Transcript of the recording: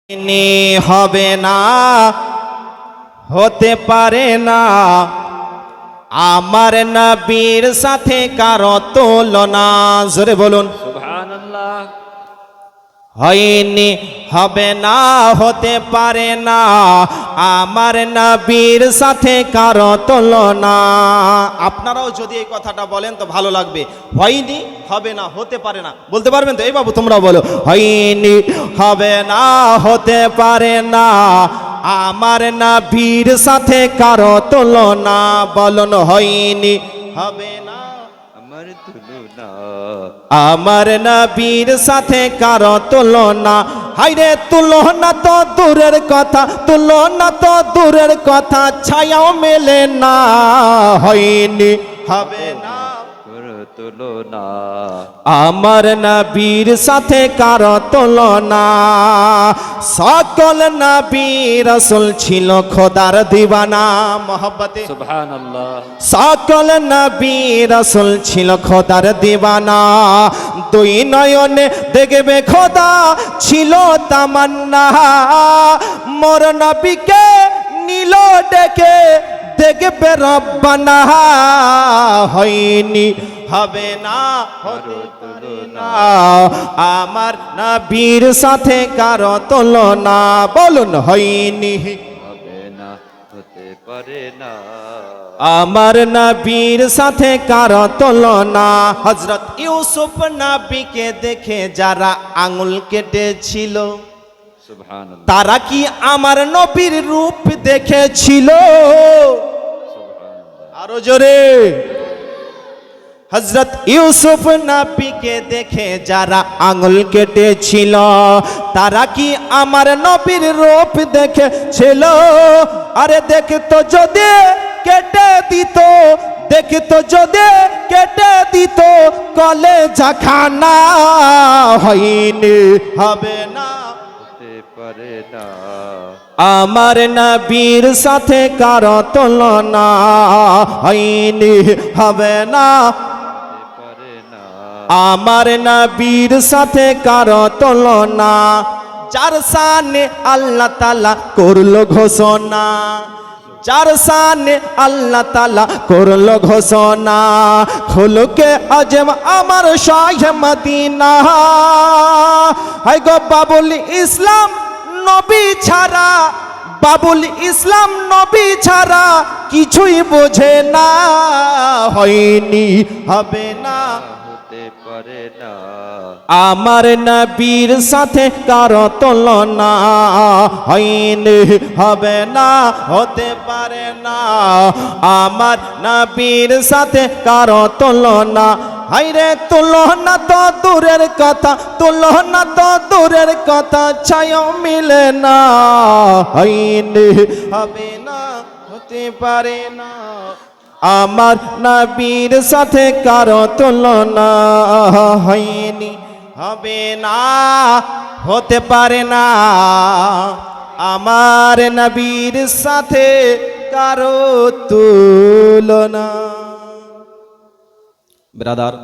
ইনি হবে না, হতে পারে না আমার নবীর সাথে কারো তুলনা। জোরে বলুন সুবহানাল্লাহ। হয়নি, হবে না, হতে পারে না আমার নবীর সাথে কারো তুলনা। আপনারাও যদি এই কথাটা বলেন তো ভালো লাগবে। হয়নি, হবে না, হতে পারে না, বলতে পারবেন তো? এই বাবু তোমরা বলো, হয়নি, হবে না, হতে পারে না আমার নবীর সাথে কারো তুলনা। বলুন হয়নি, হবে না আমার তুলনা, আমার নবীর সাথে কারো তুলনা। হায়রে তুলনা তো দূরের কথা, তুলনা তো দূরের কথা, ছায়াও মেলে না। হয়নি, হবে না করো তুলনা, আমার নবীর সাথে কারো তুলনা। সকল নবী রাসূল ছিল খোদার দিওয়ানা। মহব্বতে সুবহানাল্লাহ। সকল নবী রাসূল ছিল খোদার দিওয়ানা। দুই নয়নে দেখবে খোদা ছিল তামান্না। মোর নবীকে নীল ডেকে দেখবে রব্বানা। হয়নি, হবে না, হতে পারে না আমার নবীর সাথে কারো তুলনা। বলুন হয়নি, হবে না, হতে পারে না আমার নবীর সাথে কারো তুলনা। হযরত ইউসুফ নবীকে দেখে যারা আঙুল কেটেছিল, সুবহানাল্লাহ। তারা কি আমার নবীর রূপ দেখেছিল? সুবহানাল্লাহ। আরো জোরে। হযরত ইউসুফ নবীকে দেখে যারা আঙুল কেটেছিল, তারা কি আমার নবীর রূপ দেখেছিল? আরে দেখতো যদি কেটে দিত, দেখতো যদি কেটে দিত কলেজা খানা। হয়নি, হবে না, হতে পারে না আমার নবীর সাথে কারো তুলনা। হয়নি, হবে না হতে পারে না আমার নবীর সাথে কারো তুলনা। যার শানে আল্লাহ তাআলা করলো ঘোষণা, যার শানে আল্লাহ তাআলা করলো ঘোষণা, খুলকে আজম আমার শাহে মদিনা। হায় গো বাবুল ইসলাম নবী ছাড়া, বাবুল ইসলাম নবী ছাড়া কিছুই বোঝে না। হয়নি, হবে না, হতে পারে না আমার নবীর সাথে কারো তুলনা। হয়নি, হবে না, হতে পারে না আমার নবীর সাথে কারো তুলনা। হায়রে তুলনা তো দূরের কথা, তুলনা তো দূরের কথা, ছায়াও মিলে না। হয়নি, হবে না, হতে পারে না আমার নবীর সাথে কারো তুলনা। হয়নি, হবে না, হতে পারে না আমার নবীর সাথে কারো তুলনা। ব্রাদার